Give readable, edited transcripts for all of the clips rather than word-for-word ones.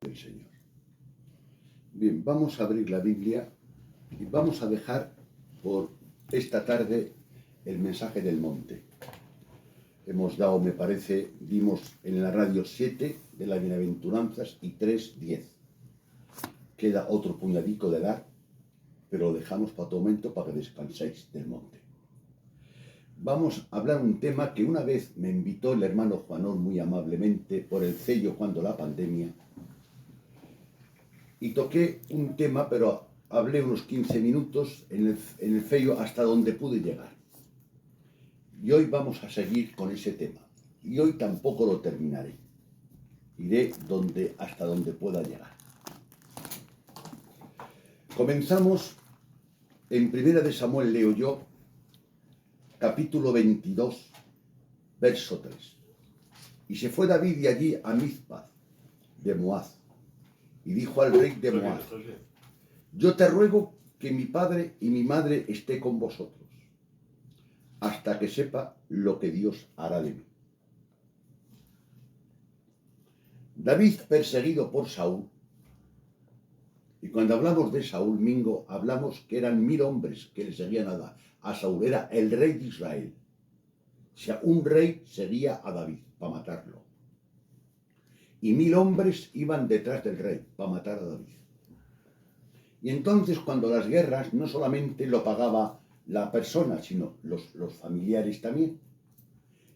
del Señor. Bien, vamos a abrir la Biblia y vamos a dejar por esta tarde el mensaje del monte. Hemos dado, me parece, dimos en la radio 7 de las bienaventuranzas y 3:10. Queda otro puñadico de dar, pero lo dejamos para otro momento para que descanséis del monte. Vamos a hablar un tema que una vez me invitó el hermano Juanón muy amablemente por el sello cuando la pandemia, y toqué un tema, pero hablé unos 15 minutos en el sello hasta donde pude llegar. Y hoy vamos a seguir con ese tema. Y hoy tampoco lo terminaré. Iré hasta donde pueda llegar. Comenzamos en 1 de Samuel, leo yo, capítulo 22, verso 3. Y se fue David de allí a Mizpa de Moab, y dijo al rey de Moab: yo te ruego que mi padre y mi madre esté con vosotros, hasta que sepa lo que Dios hará de mí. David, perseguido por Saúl, y cuando hablamos de Saúl, Mingo, hablamos que eran 1000 hombres que le seguían a Saúl, era el rey de Israel. O sea, un rey seguía a David para matarlo. Y 1000 hombres iban detrás del rey para matar a David. Y entonces, cuando las guerras no solamente lo pagaba la persona, sino los familiares también.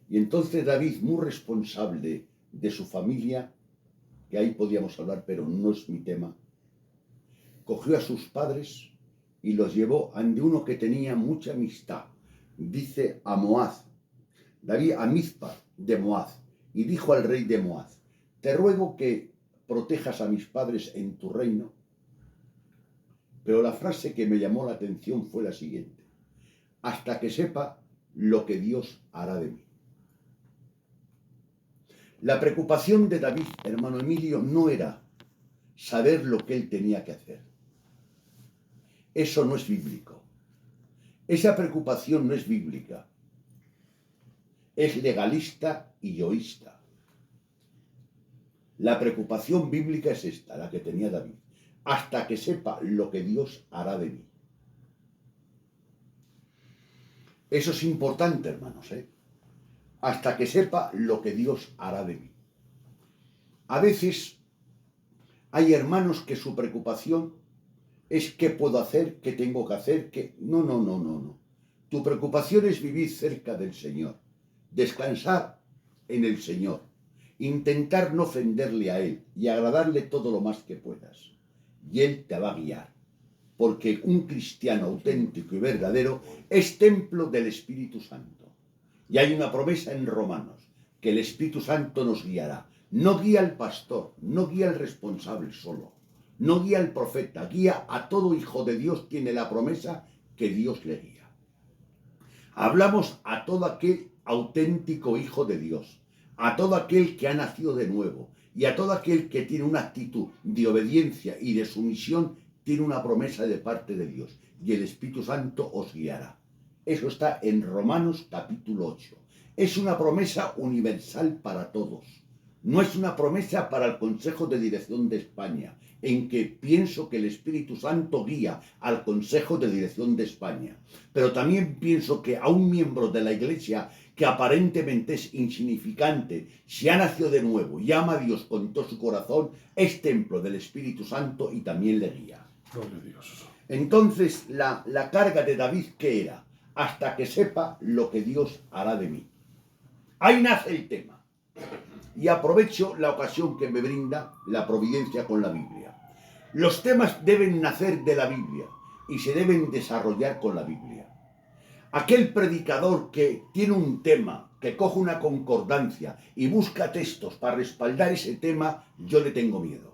Y entonces David, muy responsable de su familia, que ahí podíamos hablar, pero no es mi tema, cogió a sus padres y los llevó ante uno que tenía mucha amistad. Dice a Moab, David a Mizpa de Moab, y dijo al rey de Moab: te ruego que protejas a mis padres en tu reino. Pero la frase que me llamó la atención fue la siguiente: hasta que sepa lo que Dios hará de mí. La preocupación de David, hermano Emilio, no era saber lo que él tenía que hacer. Eso no es bíblico. Esa preocupación no es bíblica. Es legalista y yoísta. La preocupación bíblica es esta, la que tenía David: hasta que sepa lo que Dios hará de mí. Eso es importante, hermanos, hasta que sepa lo que Dios hará de mí. A veces hay hermanos que su preocupación es qué puedo hacer, qué tengo que hacer, qué... No. Tu preocupación es vivir cerca del Señor, descansar en el Señor, intentar no ofenderle a Él y agradarle todo lo más que puedas. Y Él te va a guiar, porque un cristiano auténtico y verdadero es templo del Espíritu Santo. Y hay una promesa en Romanos, que el Espíritu Santo nos guiará. No guía al pastor, no guía al responsable solo, no guía al profeta, guía a todo hijo de Dios, tiene la promesa que Dios le guía. Hablamos a todo aquel auténtico hijo de Dios, a todo aquel que ha nacido de nuevo y a todo aquel que tiene una actitud de obediencia y de sumisión, tiene una promesa de parte de Dios y el Espíritu Santo os guiará. Eso está en Romanos capítulo 8. Es una promesa universal para todos. No es una promesa para el Consejo de Dirección de España, en que pienso que el Espíritu Santo guía al Consejo de Dirección de España. Pero también pienso que a un miembro de la Iglesia que aparentemente es insignificante, si ha nacido de nuevo y ama a Dios con todo su corazón, es templo del Espíritu Santo y también le guía. Gloria a Dios. Entonces, la carga de David, ¿qué era? Hasta que sepa lo que Dios hará de mí. Ahí nace el tema. Y aprovecho la ocasión que me brinda la providencia con la Biblia. Los temas deben nacer de la Biblia y se deben desarrollar con la Biblia. Aquel predicador que tiene un tema, que coge una concordancia y busca textos para respaldar ese tema, yo le tengo miedo.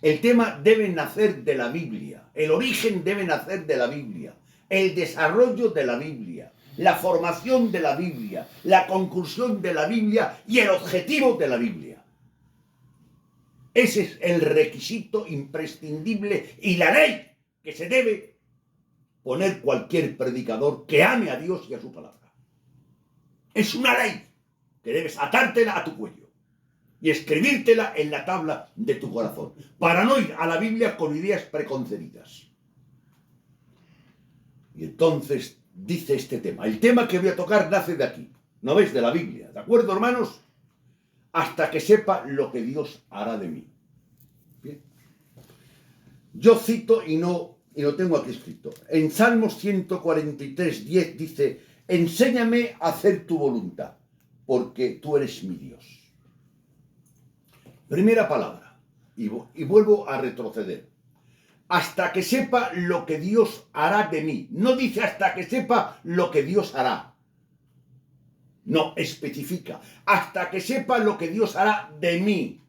El tema debe nacer de la Biblia, el origen debe nacer de la Biblia, el desarrollo de la Biblia, la formación de la Biblia, la conclusión de la Biblia y el objetivo de la Biblia. Ese es el requisito imprescindible y la ley que se debe poner cualquier predicador que ame a Dios y a su palabra. Es una ley que debes atártela a tu cuello. y escribírtela en la tabla de tu corazón, para no ir a la Biblia con ideas preconcebidas. Y entonces dice este tema. El tema que voy a tocar nace de aquí. ¿No ves? De la Biblia. ¿De acuerdo, hermanos? Hasta que sepa lo que Dios hará de mí. Bien. Yo cito y no tengo aquí escrito. En Salmos 143, 10 dice: enséñame a hacer tu voluntad, porque tú eres mi Dios. Primera palabra. Y vuelvo a retroceder. Hasta que sepa lo que Dios hará de mí. No dice hasta que sepa lo que Dios hará. No, especifica. Hasta que sepa lo que Dios hará de mí.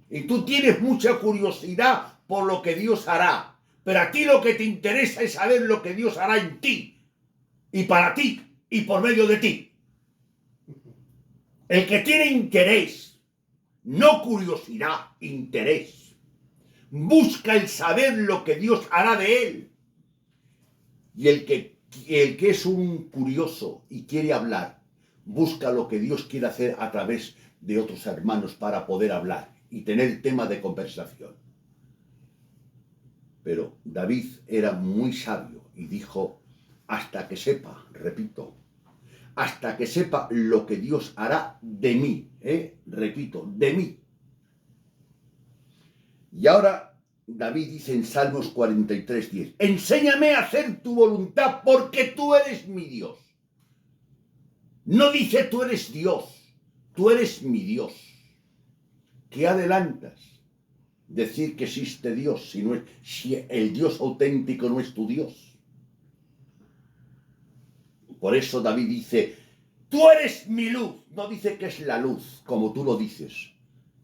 Y tú tienes mucha curiosidad por lo que Dios hará. Pero a ti lo que te interesa es saber lo que Dios hará en ti. Y para ti. Y por medio de ti. El que tiene interés. No curiosidad, interés. Busca el saber lo que Dios hará de él. Y el que es un curioso y quiere hablar, busca lo que Dios quiere hacer a través de otros hermanos para poder hablar y tener tema de conversación. Pero David era muy sabio y dijo: hasta que sepa, repito, hasta que sepa lo que Dios hará de mí, repito, de mí. Y ahora David dice en Salmos 43, 10: enséñame a hacer tu voluntad, porque tú eres mi Dios. No dice tú eres Dios, tú eres mi Dios. ¿Qué adelantas? Decir que existe Dios si el Dios auténtico no es tu Dios. Por eso David dice: tú eres mi luz. No dice que es la luz, como tú lo dices.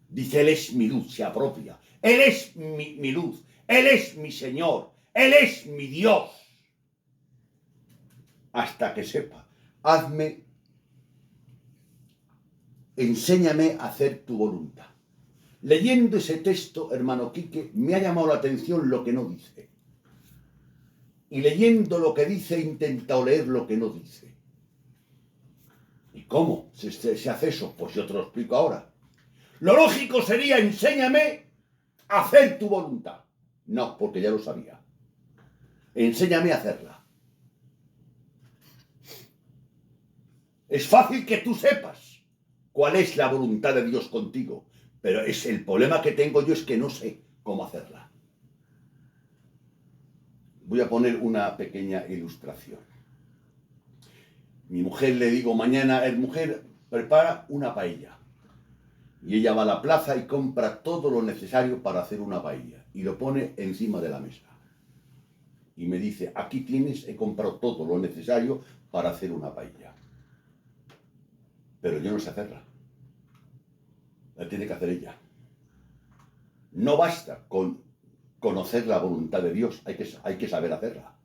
Dice: él es mi luz, se apropia. Él es mi luz, él es mi Señor, él es mi Dios. Hasta que sepa, enséñame a hacer tu voluntad. Leyendo ese texto, hermano Quique, me ha llamado la atención lo que no dice. Y leyendo lo que dice, he intentado leer lo que no dice. ¿Y cómo se hace eso? Pues yo te lo explico ahora. Lo lógico sería: enséñame a hacer tu voluntad. No, porque ya lo sabía. Enséñame a hacerla. Es fácil que tú sepas cuál es la voluntad de Dios contigo, pero el problema que tengo yo es que no sé cómo hacerla. Voy a poner una pequeña ilustración. Mi mujer, le digo mañana: mujer, prepara una paella. Y ella va a la plaza y compra todo lo necesario para hacer una paella y lo pone encima de la mesa. Y me dice: aquí tienes, he comprado todo lo necesario para hacer una paella. Pero yo no sé hacerla. La tiene que hacer ella. No basta con conocer la voluntad de Dios, hay que saber hacerla.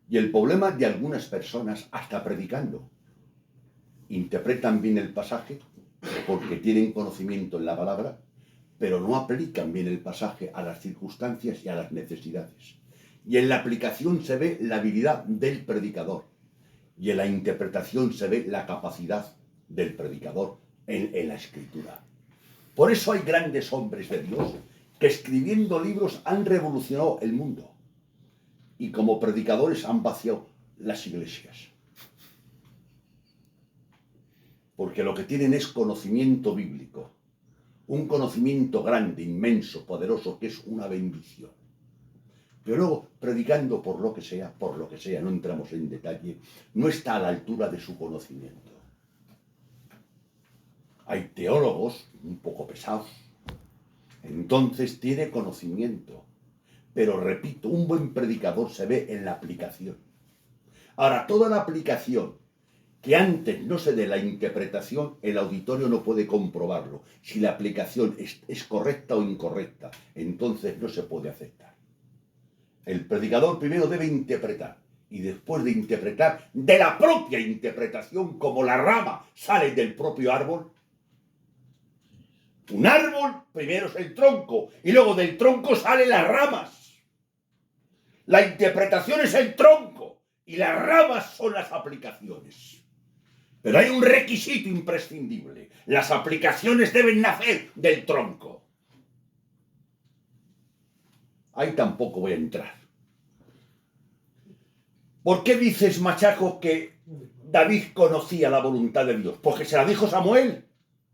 Y el problema de algunas personas, hasta predicando, interpretan bien el pasaje porque tienen conocimiento en la palabra, pero no aplican bien el pasaje a las circunstancias y a las necesidades. Y en la aplicación se ve la habilidad del predicador, y en la interpretación se ve la capacidad del predicador en la escritura. Por eso hay grandes hombres de Dios que escribiendo libros han revolucionado el mundo y como predicadores han vaciado las iglesias. Porque lo que tienen es conocimiento bíblico, un conocimiento grande, inmenso, poderoso, que es una bendición. Pero luego, predicando por lo que sea, no entramos en detalle, no está a la altura de su conocimiento. Hay teólogos un poco pesados, entonces tiene conocimiento, pero repito, un buen predicador se ve en la aplicación. Ahora, toda la aplicación que antes no se dé la interpretación, el auditorio no puede comprobarlo. Si la aplicación es correcta o incorrecta, entonces no se puede aceptar. El predicador primero debe interpretar, y después de interpretar, de la propia interpretación, como la rama sale del propio árbol. Un árbol primero es el tronco, y luego del tronco salen las ramas. La interpretación es el tronco, y las ramas son las aplicaciones. Pero hay un requisito imprescindible. Las aplicaciones deben nacer del tronco. Ahí tampoco voy a entrar. ¿Por qué dices, machaco, que David conocía la voluntad de Dios? Porque se la dijo Samuel.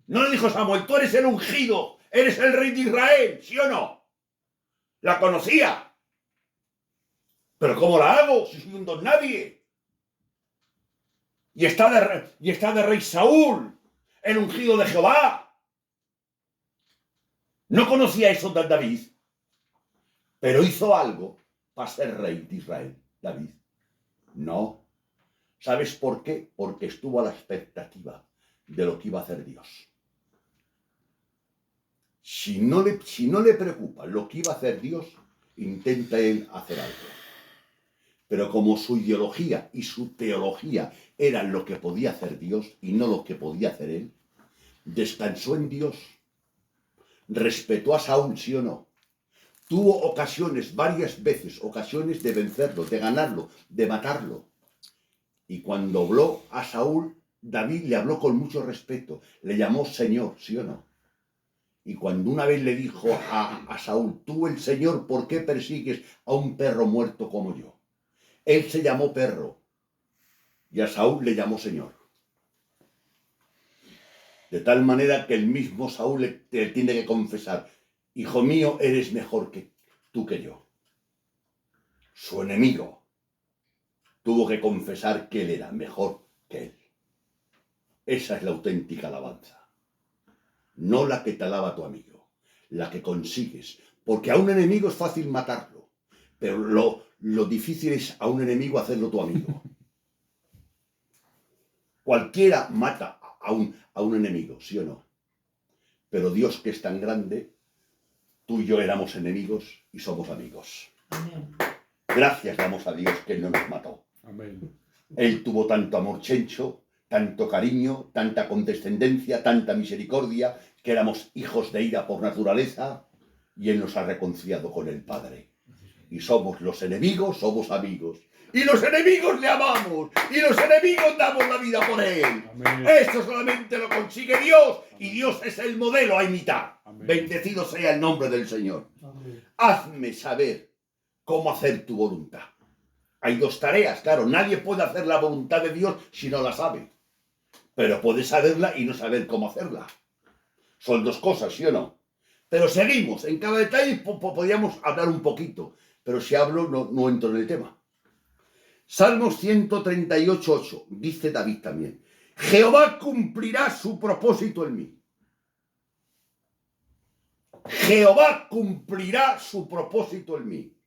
No le dijo Samuel, tú eres el ungido, eres el rey de Israel, ¿sí o no? La conocía. ¿Pero cómo la hago si soy un don nadie? Y está de rey Saúl, el ungido de Jehová. No conocía eso de David, pero hizo algo para ser rey de Israel, David. No. ¿Sabes por qué? Porque estuvo a la expectativa de lo que iba a hacer Dios. Si no le preocupa lo que iba a hacer Dios, intenta él hacer algo. Pero como su ideología y su teología eran lo que podía hacer Dios y no lo que podía hacer él, descansó en Dios, respetó a Saúl, ¿sí o no? Tuvo ocasiones, varias veces, ocasiones de vencerlo, de ganarlo, de matarlo. Y cuando habló a Saúl, David le habló con mucho respeto, le llamó Señor, ¿sí o no? Y cuando una vez le dijo a Saúl, tú el Señor, ¿por qué persigues a un perro muerto como yo? Él se llamó perro y a Saúl le llamó Señor. De tal manera que el mismo Saúl le tiene que confesar, hijo mío, eres mejor que tú que yo. Su enemigo tuvo que confesar que él era mejor que él. Esa es la auténtica alabanza. No la que te alaba tu amigo, la que consigues. Porque a un enemigo es fácil matarlo, pero lo difícil es a un enemigo hacerlo tu amigo. Cualquiera mata a un enemigo, ¿sí o no? Pero Dios, que es tan grande, tú y yo éramos enemigos y somos amigos. Amén. Gracias damos a Dios que Él no nos mató. Amén. Él tuvo tanto amor chencho, tanto cariño, tanta condescendencia, tanta misericordia, que éramos hijos de ira por naturaleza, y Él nos ha reconciliado con el Padre. Y somos los enemigos, somos amigos. Y los enemigos le amamos, y los enemigos damos la vida por Él. Amén. Esto solamente lo consigue Dios, y Dios es el modelo a imitar. Amén. Bendecido sea el nombre del Señor. Amén. Hazme saber cómo hacer tu voluntad. Hay dos tareas, claro, nadie puede hacer la voluntad de Dios si no la sabe. Pero puede saberla y no saber cómo hacerla. Son dos cosas, ¿sí o no? Pero seguimos, en cada detalle podríamos hablar un poquito, pero si hablo no entro en el tema. Salmos 138:8, dice David también, Jehová cumplirá su propósito en mí. Jehová cumplirá su propósito en mí.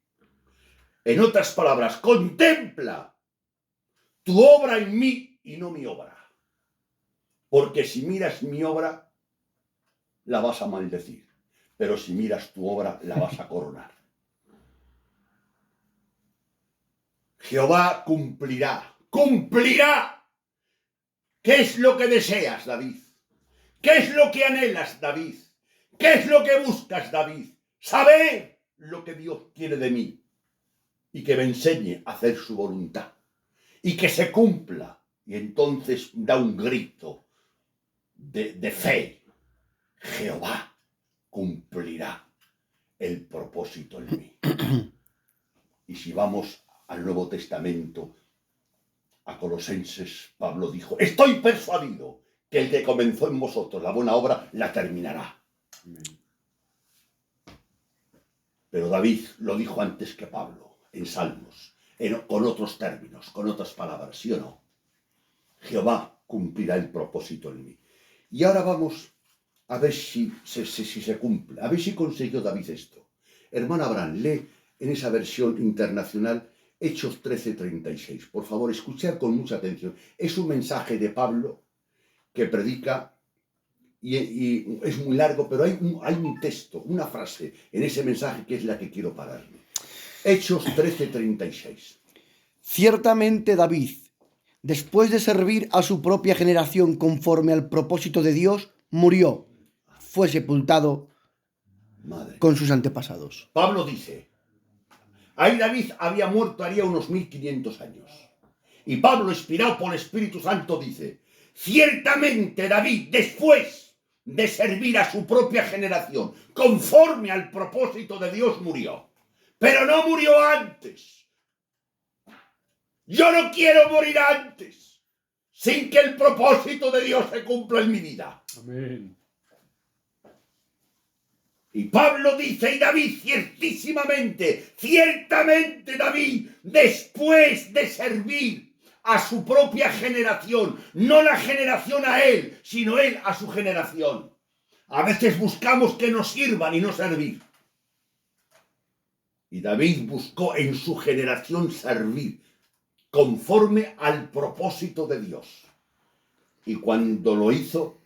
En otras palabras, contempla tu obra en mí y no mi obra. Porque si miras mi obra, la vas a maldecir. Pero si miras tu obra, la vas a coronar. Jehová cumplirá. ¡Cumplirá! ¿Qué es lo que deseas, David? ¿Qué es lo que anhelas, David? ¿Qué es lo que buscas, David? Saber lo que Dios quiere de mí. Y que me enseñe a hacer su voluntad. Y que se cumpla. Y entonces da un grito de fe. Jehová cumplirá el propósito en mí. Y si vamos al Nuevo Testamento, a Colosenses, Pablo dijo, estoy persuadido que el que comenzó en vosotros la buena obra la terminará. Amén. Pero David lo dijo antes que Pablo, en Salmos, con otros términos, con otras palabras, ¿sí o no? Jehová cumplirá el propósito en mí. Y ahora vamos a ver si se cumple, a ver si consiguió David esto. Hermano Abraham, lee en esa versión internacional Hechos 13:36. Por favor, escuchad con mucha atención. Es un mensaje de Pablo que predica y es muy largo, pero hay un texto, una frase en ese mensaje que es la que quiero pararme. Hechos 13:36. Ciertamente David, después de servir a su propia generación conforme al propósito de Dios, murió, fue sepultado con sus antepasados. Pablo dice, ahí David había muerto haría unos 1500 años. Y Pablo, inspirado por el Espíritu Santo, dice, Ciertamente David, después de servir a su propia generación, conforme al propósito de Dios, murió. Pero no murió antes. Yo no quiero morir antes, sin que el propósito de Dios se cumpla en mi vida. Amén. Y Pablo dice, y David, ciertamente David, después de servir a su propia generación, no la generación a él, sino él a su generación. A veces buscamos que nos sirvan y no servir. Y David buscó en su generación servir conforme al propósito de Dios. Y cuando lo hizo,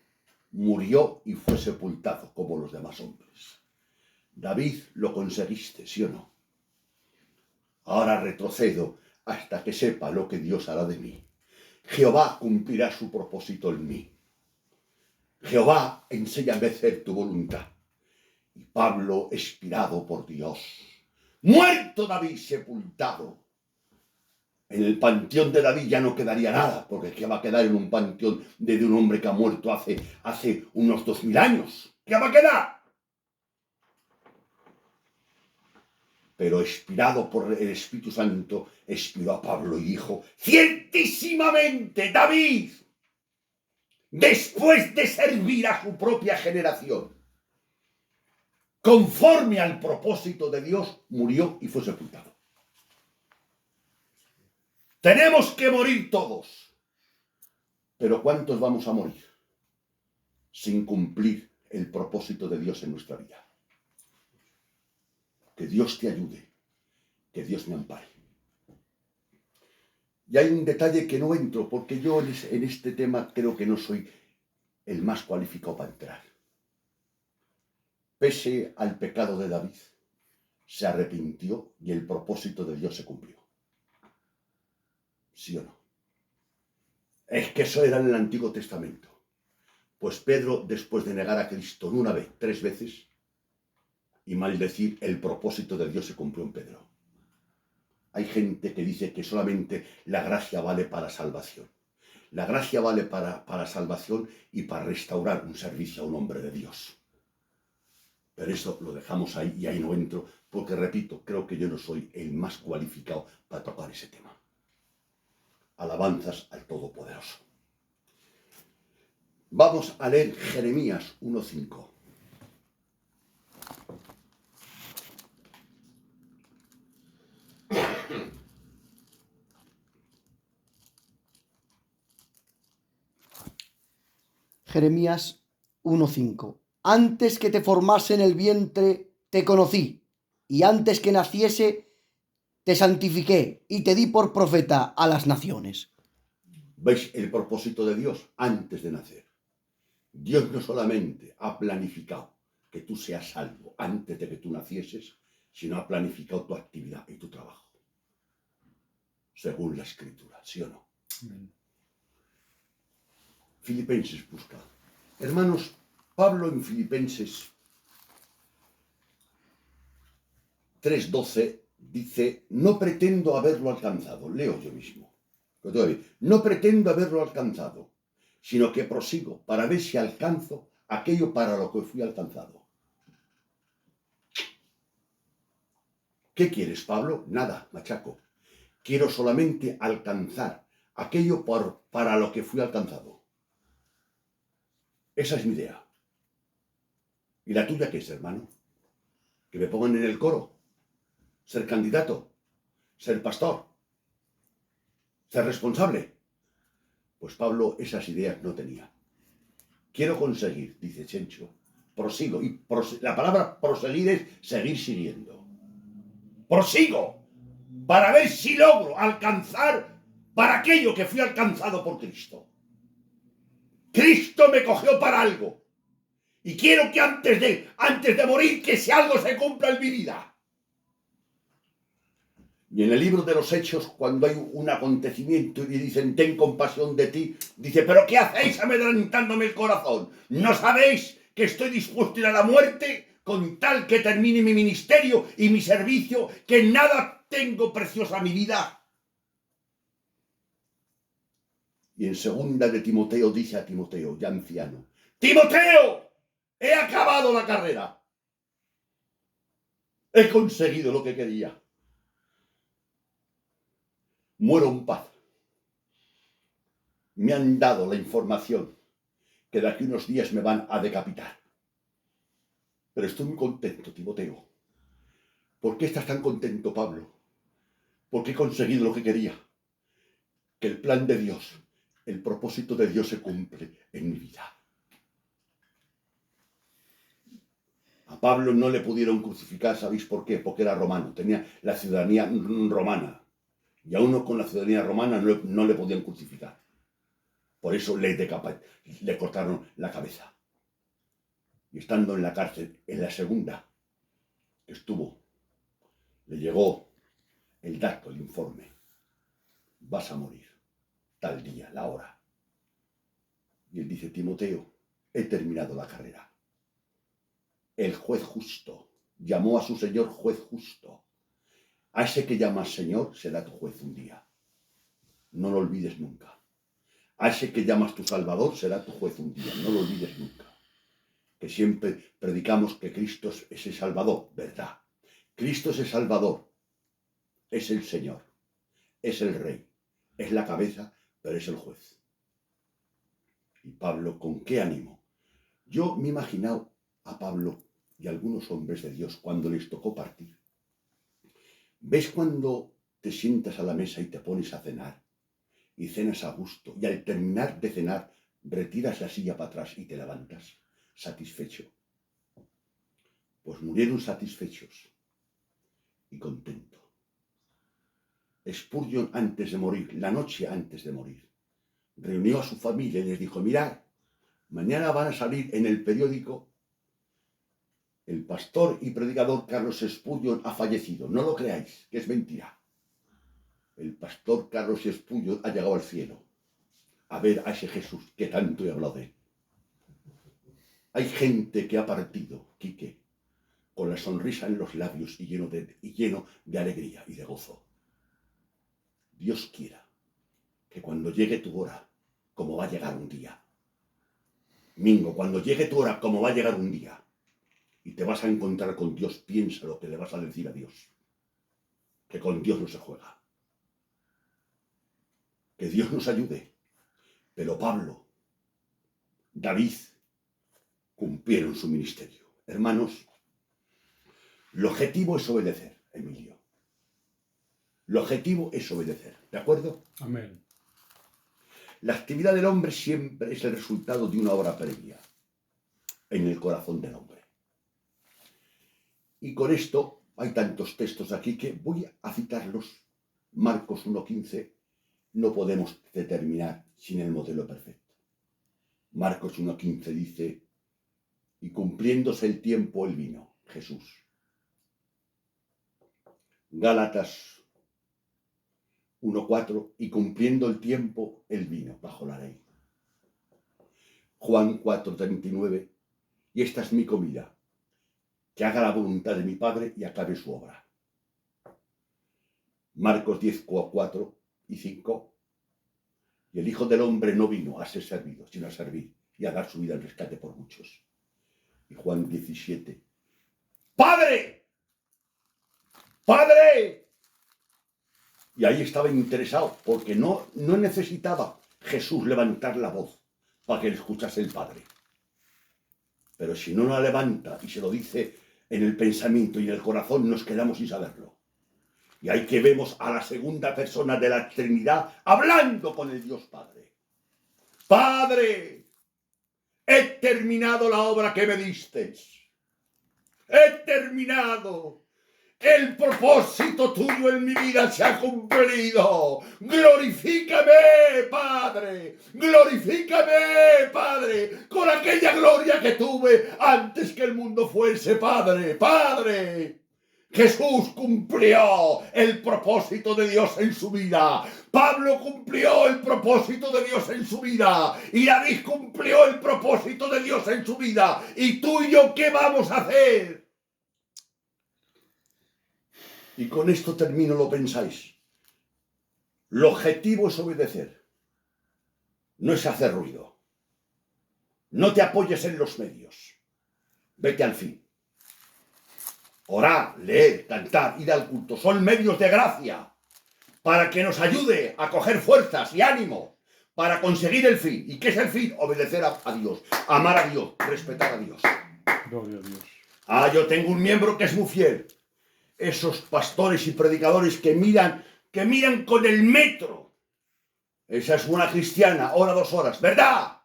murió y fue sepultado como los demás hombres. David, lo conseguiste, ¿sí o no? Ahora retrocedo hasta que sepa lo que Dios hará de mí. Jehová cumplirá su propósito en mí. Jehová, enséñame a hacer tu voluntad. Y Pablo, inspirado por Dios, muerto David, sepultado. En el panteón de David ya no quedaría nada, porque ¿qué va a quedar en un panteón de un hombre que ha muerto hace unos 2000 años? ¿Qué va a quedar? Pero inspirado por el Espíritu Santo, inspiró a Pablo y dijo, ciertísimamente David, después de servir a su propia generación, conforme al propósito de Dios, murió y fue sepultado. Tenemos que morir todos. Pero ¿cuántos vamos a morir sin cumplir el propósito de Dios en nuestra vida? Que Dios te ayude, que Dios me ampare. Y hay un detalle que no entro, porque yo en este tema creo que no soy el más cualificado para entrar. Pese al pecado de David, se arrepintió y el propósito de Dios se cumplió. ¿Sí o no? Es que eso era en el Antiguo Testamento. Pues Pedro, después de negar a Cristo no una vez, 3 veces, y maldecir, el propósito de Dios se cumplió en Pedro. Hay gente que dice que solamente la gracia vale para salvación. La gracia vale para salvación y para restaurar un servicio a un hombre de Dios. Pero eso lo dejamos ahí y ahí no entro, porque repito, creo que yo no soy el más cualificado para tocar ese tema. Alabanzas al Todopoderoso. Vamos a leer Jeremías 1:5. Jeremías 1:5. Antes que te formase en el vientre, te conocí, y antes que naciese, te santifiqué, y te di por profeta a las naciones. ¿Veis el propósito de Dios antes de nacer? Dios no solamente ha planificado que tú seas salvo antes de que tú nacieses, sino ha planificado tu actividad y tu trabajo. Según la Escritura, ¿sí o no? Amén. Filipenses busca. Hermanos, Pablo en Filipenses 3:12 dice, no pretendo haberlo alcanzado. Leo yo mismo. No pretendo haberlo alcanzado, sino que prosigo para ver si alcanzo aquello para lo que fui alcanzado. ¿Qué quieres, Pablo? Nada, machaco. Quiero solamente alcanzar aquello para lo que fui alcanzado. Esa es mi idea. ¿Y la tuya qué es, hermano? ¿Que me pongan en el coro? ¿Ser candidato? ¿Ser pastor? ¿Ser responsable? Pues Pablo esas ideas no tenía. Quiero conseguir, dice Chencho, prosigo. Y la palabra proseguir es seguir siguiendo. Prosigo para ver si logro alcanzar para aquello que fui alcanzado por Cristo. Cristo me cogió para algo. Y quiero que antes de morir, que si algo se cumpla en mi vida. Y en el libro de los Hechos, cuando hay un acontecimiento y dicen, ten compasión de ti, dice, ¿pero qué hacéis amedrentándome el corazón? ¿No sabéis que estoy dispuesto a ir a la muerte con tal que termine mi ministerio y mi servicio, que nada tengo preciosa mi vida? Y en segunda de Timoteo dice a Timoteo, ya anciano, Timoteo, he acabado la carrera. He conseguido lo que quería. Muero en paz. Me han dado la información que de aquí unos días me van a decapitar. Pero estoy muy contento, Timoteo. ¿Por qué estás tan contento, Pablo? Porque he conseguido lo que quería. Que el plan de Dios, el propósito de Dios se cumple en mi vida. A Pablo no le pudieron crucificar, ¿sabéis por qué? Porque era romano, tenía la ciudadanía romana. Y a uno con la ciudadanía romana no le podían crucificar. Por eso le cortaron la cabeza. Y estando en la cárcel, en la segunda que estuvo, le llegó el dato, el informe. Vas a morir, tal día, la hora. Y él dice, Timoteo, he terminado la carrera. El juez justo llamó a su señor juez justo. A ese que llamas Señor será tu juez un día. No lo olvides nunca. A ese que llamas tu Salvador será tu juez un día. No lo olvides nunca. Que siempre predicamos que Cristo es el Salvador, ¿verdad? Cristo es el Salvador, es el Señor, es el Rey, es la cabeza, pero es el juez. Y Pablo, ¿con qué ánimo? Yo me he imaginado a Pablo y a algunos hombres de Dios cuando les tocó partir. ¿Ves cuando te sientas a la mesa y te pones a cenar? Y cenas a gusto, y al terminar de cenar, retiras la silla para atrás y te levantas, satisfecho. Pues murieron satisfechos y contentos. Spurgeon, antes de morir, la noche antes de morir, reunió a su familia y les dijo, mirad, mañana van a salir en el periódico, el pastor y predicador Carlos Spurgeon ha fallecido. No lo creáis, que es mentira. El pastor Carlos Spurgeon ha llegado al cielo a ver a ese Jesús que tanto he hablado de él. Hay gente que ha partido, Quique, con la sonrisa en los labios y lleno de alegría y de gozo. Dios quiera que cuando llegue tu hora, como va a llegar un día, Mingo, cuando llegue tu hora, como va a llegar un día, y te vas a encontrar con Dios, piensa lo que le vas a decir a Dios. Que con Dios no se juega. Que Dios nos ayude. Pero Pablo, David, cumplieron su ministerio. Hermanos, el objetivo es obedecer, Emilio. El objetivo es obedecer, ¿de acuerdo? Amén. La actividad del hombre siempre es el resultado de una obra previa en el corazón del hombre. Y con esto hay tantos textos aquí que voy a citarlos. Marcos 1:15, no podemos determinar sin el modelo perfecto. Marcos 1:15 dice, y cumpliéndose el tiempo, él vino, Jesús. Gálatas 1:4, y cumpliendo el tiempo, él vino, bajo la ley. Juan 4:39, y esta es mi comida, que haga la voluntad de mi Padre y acabe su obra. Marcos 10:4 y 5, y el Hijo del Hombre no vino a ser servido, sino a servir y a dar su vida en rescate por muchos. Y Juan 17, ¡Padre! ¡Padre! Y ahí estaba interesado, porque no necesitaba Jesús levantar la voz para que le escuchase el Padre. Pero si no la levanta y se lo dice en el pensamiento y en el corazón, nos quedamos sin saberlo. Y ahí que vemos a la segunda persona de la Trinidad hablando con el Dios Padre. Padre, he terminado la obra que me diste. He terminado. El propósito tuyo en mi vida se ha cumplido. Glorifícame, Padre. Glorifícame, Padre, con aquella gloria que tuve antes que el mundo fuese, Padre. Padre. Jesús cumplió el propósito de Dios en su vida. Pablo cumplió el propósito de Dios en su vida. Y David cumplió el propósito de Dios en su vida. ¿Y tú y yo qué vamos a hacer? Y con esto termino, ¿lo pensáis? El objetivo es obedecer. no es hacer ruido. No te apoyes en los medios. Vete al fin. Orar, leer, cantar, ir al culto son medios de gracia para que nos ayude a coger fuerzas y ánimo para conseguir el fin. ¿Y qué es el fin? Obedecer a Dios, amar a Dios, respetar a Dios. Gloria a Dios. Yo tengo un miembro que es muy fiel. Esos pastores y predicadores que miran con el metro. Esa es una cristiana, ora 2 horas, ¿verdad?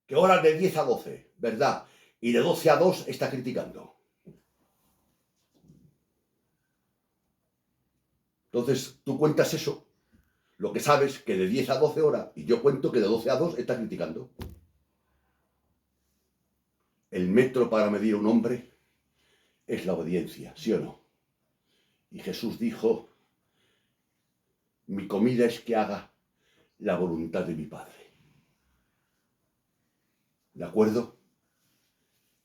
Que ora de 10 a 12, ¿verdad? Y de 12 a 2 está criticando. Entonces, tú cuentas eso. Lo que sabes que de 10 a 12 horas, y yo cuento que de 12 a 2 está criticando. El metro para medir a un hombre es la obediencia, ¿sí o no? Y Jesús dijo, mi comida es que haga la voluntad de mi Padre. ¿De acuerdo?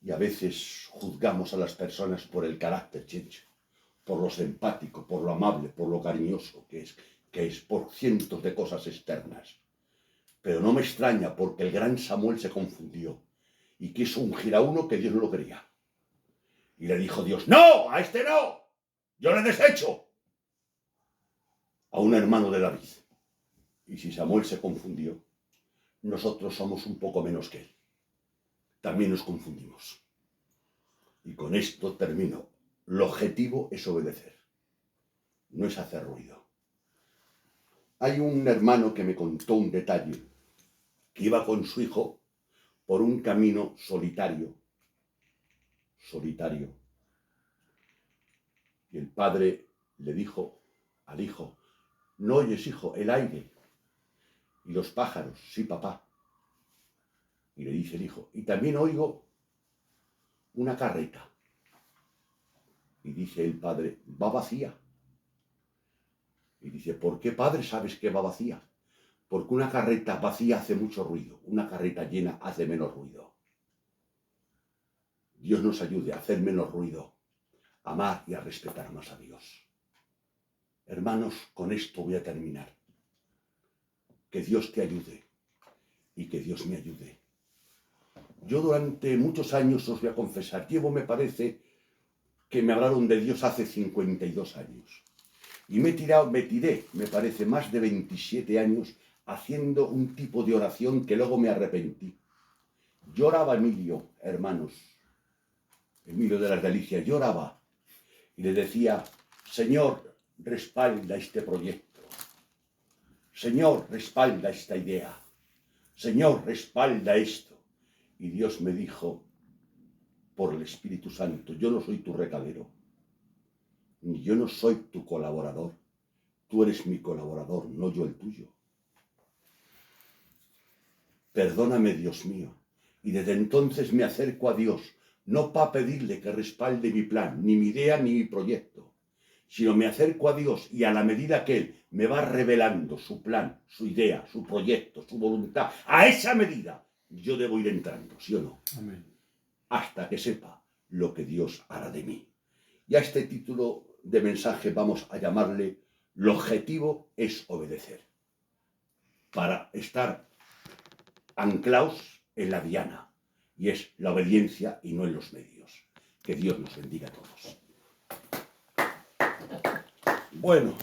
Y a veces juzgamos a las personas por el carácter, por lo simpático, por lo amable, por lo cariñoso que es por cientos de cosas externas. Pero no me extraña porque el gran Samuel se confundió y quiso ungir a uno que Dios no lo quería. Y le dijo Dios, ¡no! ¡A este no! ¡Yo le desecho! A un hermano de David. Y si Samuel se confundió, nosotros somos un poco menos que él. También nos confundimos. Y con esto termino. El objetivo es obedecer. No es hacer ruido. Hay un hermano que me contó un detalle, que iba con su hijo por un camino solitario. Y el padre le dijo al hijo, ¿no oyes, hijo, el aire y los pájaros? Sí, papá. Y le dice el hijo, y también oigo una carreta. Y dice el padre, va vacía. Y dice, ¿por qué, padre, sabes que va vacía? Porque una carreta vacía hace mucho ruido, una carreta llena hace menos ruido. Dios nos ayude a hacer menos ruido, a amar y a respetar más a Dios. Hermanos, con esto voy a terminar. Que Dios te ayude y que Dios me ayude. Yo durante muchos años os voy a confesar, me parece que me hablaron de Dios hace 52 años. Y me tiré, me parece, más de 27 años haciendo un tipo de oración que luego me arrepentí. Lloraba Emilio, hermanos, Emilio de las Delicias, lloraba y le decía, Señor, respalda este proyecto. Señor, respalda esta idea. Señor, respalda esto. Y Dios me dijo, por el Espíritu Santo, yo no soy tu recadero, ni yo no soy tu colaborador. Tú eres mi colaborador, no yo el tuyo. Perdóname, Dios mío. Y desde entonces me acerco a Dios, no para pedirle que respalde mi plan, ni mi idea, ni mi proyecto, sino me acerco a Dios y a la medida que Él me va revelando su plan, su idea, su proyecto, su voluntad, a esa medida yo debo ir entrando, ¿sí o no? Amén. Hasta que sepa lo que Dios hará de mí. Y a este título de mensaje vamos a llamarle, el objetivo es obedecer, para estar anclados en la diana, y es la obediencia y no en los medios. Que Dios nos bendiga a todos. Bueno.